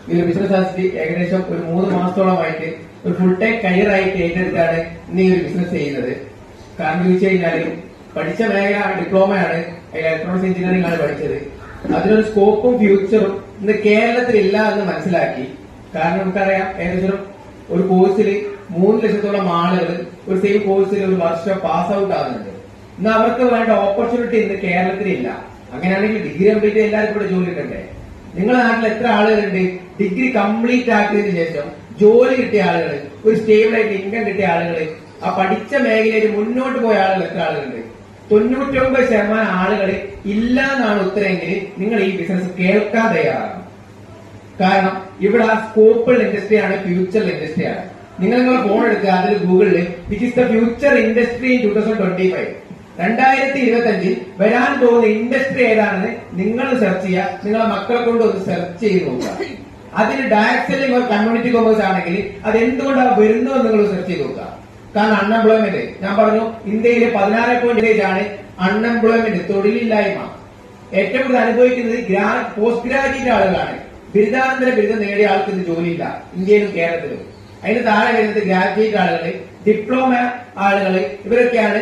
ഈ ഒരു ബിസിനസ് ആസ്തി ഏകദേശം ഒരു 3 മാസത്തോളമായിട്ട് ഒരു ഫുൾ ടൈം കരിയറായിട്ട് ഏറ്റെടുത്താണ് ഇന്ന് ഈ ഒരു ബിസിനസ് ചെയ്യുന്നത്. കാരണം ചോദിച്ചു കഴിഞ്ഞാൽ പഠിച്ച മേഖല ഡിപ്ലോമയാണ്, ഇലക്ട്രോണിക്സ് എഞ്ചിനീയറിംഗ് ആണ് പഠിച്ചത്. അതിനൊരു സ്കോപ്പും ഫ്യൂച്ചറും ഇന്ന് കേരളത്തിൽ ഇല്ല എന്ന് മനസ്സിലാക്കി. കാരണം നമുക്കറിയാം ഏകദേശം ഒരു കോഴ്സിൽ 3 ലക്ഷത്തോളം ആളുകൾ ഒരു സെയിം കോഴ്സിൽ ഒരു വർഷം പാസ് ഔട്ട് ആകുന്നുണ്ട്. ഇന്ന് അവർക്ക് വേണ്ട ഓപ്പർച്യൂണിറ്റി ഇന്ന് കേരളത്തിലില്ല. അങ്ങനെയാണെങ്കിൽ ഡിഗ്രി കംപ്ലീറ്റ് എല്ലാവർക്കും ഇവിടെ ജോലി കിട്ടണ്ടേ? നിങ്ങളുടെ നാട്ടിൽ എത്ര ആളുകളുണ്ട് ഡിഗ്രി കംപ്ലീറ്റ് ആക്കിയതിനു ശേഷം ജോലി കിട്ടിയ ആളുകൾ, ഒരു സ്റ്റേബിൾ ആയിട്ട് ഇൻകം കിട്ടിയ ആളുകൾ, ആ പഠിച്ച മേഖലയിൽ മുന്നോട്ട് പോയ ആളുകൾ എത്ര ആളുകളുണ്ട്? 99% ആളുകൾ ഇല്ല എന്നാണ് ഉത്തരമെങ്കിൽ നിങ്ങൾ ഈ ബിസിനസ് കേൾക്കാൻ തയ്യാറാണ്. കാരണം ഇവിടെ ആ സ്കോപ്പുള്ള ഇൻഡസ്ട്രിയാണ്, ഫ്യൂച്ചർ ഇൻഡസ്ട്രിയാണ്. നിങ്ങളുടെ ഫോൺ എടുക്കുക, അതിൽ ഗൂഗിളിൽ which is the future industry in 2025, 2025 വരാൻ പോകുന്ന ഇൻഡസ്ട്രി ഏതാണെന്ന് നിങ്ങൾ സെർച്ച് ചെയ്യുക. നിങ്ങളെ മക്കളെ കൊണ്ട് ഒന്ന് സെർച്ച് ചെയ്ത് നോക്കുക. അതിന് ഡയറക്ട് സെല്ലിംഗ് ഒരു കമ്മ്യൂണിറ്റി കോമേഴ്സ് ആണെങ്കിൽ അത് എന്തുകൊണ്ടാണ് വരുന്നത് നിങ്ങൾ സെർച്ച് ചെയ്ത് നോക്കുക. കാരണം അൺഎംപ്ലോയ്മെന്റ്, ഞാൻ പറഞ്ഞു ഇന്ത്യയിലെ 16% ആണ് അൺഎംപ്ലോയ്മെന്റ്, തൊഴിലില്ലായ്മ. ഏറ്റവും കൂടുതൽ അനുഭവിക്കുന്നത് പോസ്റ്റ് ഗ്രാജുവേറ്റ് ആളുകളാണ്. ബിരുദാനന്തര ബിരുദം നേടിയ ആൾക്ക് ഇന്ന് ജോലിയില്ല ഇന്ത്യയിലും കേരളത്തിലും. അതിന് താഴെ വരുന്നത് ഗ്രാജുവേറ്റ് ആളുകൾ, ഡിപ്ലോമ ആളുകൾ, ഇവരൊക്കെയാണ്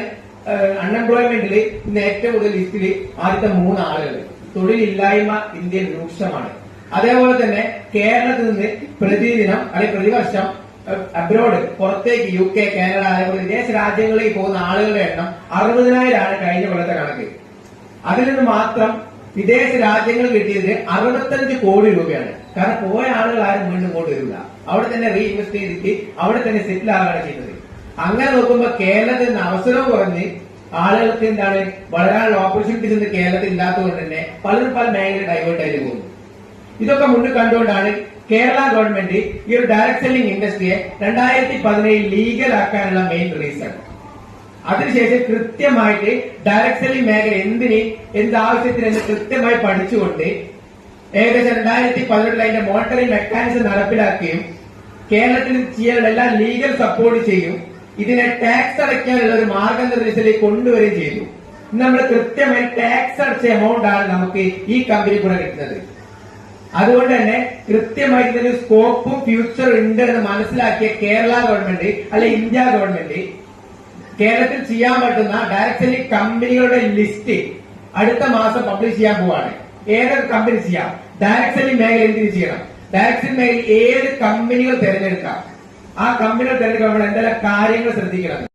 അൺഎംപ്ലോയ്മെന്റിൽ ഇന്ന് ഏറ്റവും കൂടുതൽ ലിസ്റ്റിൽ ആദ്യത്തെ 3 ആളുകൾ. തൊഴിലില്ലായ്മ ഇന്ത്യയിൽ രൂക്ഷമാണ്. അതേപോലെ തന്നെ കേരളത്തിൽ നിന്ന് പ്രതിദിനം അല്ലെങ്കിൽ പ്രതിവർഷം അബ്രോഡ്, പുറത്തേക്ക് UK, കാനഡ, അതേപോലെ വിദേശ രാജ്യങ്ങളിലേക്ക് പോകുന്ന ആളുകളുടെ എണ്ണം 60,000 ആണ് കഴിഞ്ഞ കൊല്ലത്തെ കണക്ക്. അതിൽ നിന്ന് മാത്രം വിദേശ രാജ്യങ്ങളിൽ കിട്ടിയത് 65 കോടി രൂപയാണ്. കാരണം പോയ ആളുകൾ ആരും വീണ്ടും കൊണ്ടുവരില്ല, അവിടെ തന്നെ റീഇൻവെസ്റ്റ് ചെയ്തിട്ട് അവിടെ തന്നെ സെറ്റിൽ ആവുകയാണ് ചെയ്യുന്നത്. അങ്ങനെ നോക്കുമ്പോൾ കേരളത്തിൽ നിന്ന് അവസരം കുറഞ്ഞ് ആളുകൾക്ക് എന്താണ് വളരാനുള്ള ഓപ്പർച്യൂണിറ്റീസ് ഇന്ന് കേരളത്തിൽ ഇല്ലാത്തതുകൊണ്ട് തന്നെ പലരും പല മേഖല ഡൈവേർട്ട് ആയിട്ട് പോകുന്നു. ഇതൊക്കെ മുന്നിൽ കണ്ടുകൊണ്ടാണ് കേരള ഗവൺമെന്റ് ഈ ഒരു ഡയറക്ട് സെല്ലിംഗ് ഇൻഡസ്ട്രിയെ 2017 ലീഗൽ ആക്കാനുള്ള മെയിൻ റീസൺ. അതിനുശേഷം കൃത്യമായിട്ട് ഡയറക്ട് സെല്ലിംഗ് മേഖല എന്താവശ്യത്തിന് കൃത്യമായി പഠിച്ചുകൊണ്ട് ഏകദേശം 2018 അതിന്റെ മോണിറ്ററിംഗ് മെക്കാനിസം നടപ്പിലാക്കുകയും കേരളത്തിൽ ചെയ്യാനുള്ള എല്ലാം ലീഗൽ സപ്പോർട്ട് ചെയ്യും. ഇതിനെ ടാക്സ് അടയ്ക്കാനുള്ള ഒരു മാർഗനിർദ്ദേശത്തിലേക്ക് കൊണ്ടുവരികയും ചെയ്തു. നമ്മൾ കൃത്യമായി ടാക്സ് അടച്ച എമൗണ്ട് ആണ് നമുക്ക് ഈ കമ്പനി കൂടെ കിട്ടുന്നത്. അതുകൊണ്ട് തന്നെ കൃത്യമായി ഇതിന് സ്കോപ്പും ഫ്യൂച്ചറും ഉണ്ട് എന്ന് മനസ്സിലാക്കിയ കേരള ഗവൺമെന്റ് അല്ലെ ഇന്ത്യ ഗവൺമെന്റ് കേരളത്തിൽ ചെയ്യാൻ പറ്റുന്ന ഡയറക്ട് സെല്ലിംഗ് കമ്പനികളുടെ ലിസ്റ്റ് അടുത്ത മാസം പബ്ലിഷ് ചെയ്യാൻ പോവാണ്. ഏതൊക്കെ കമ്പനി ചെയ്യാം, ഡയറക്ട് സെല്ലിംഗ് മേഖല എന്തിനു ചെയ്യണം, ഡയറക്ട് സെല്ലിംഗ് മേഖല ഏത് കമ്പനികൾ തിരഞ്ഞെടുക്കാം, ആ കമ്പനികൾ തിരഞ്ഞെടുക്കാൻ നമ്മൾ എന്തെല്ലാം കാര്യങ്ങൾ ശ്രദ്ധിക്കണം.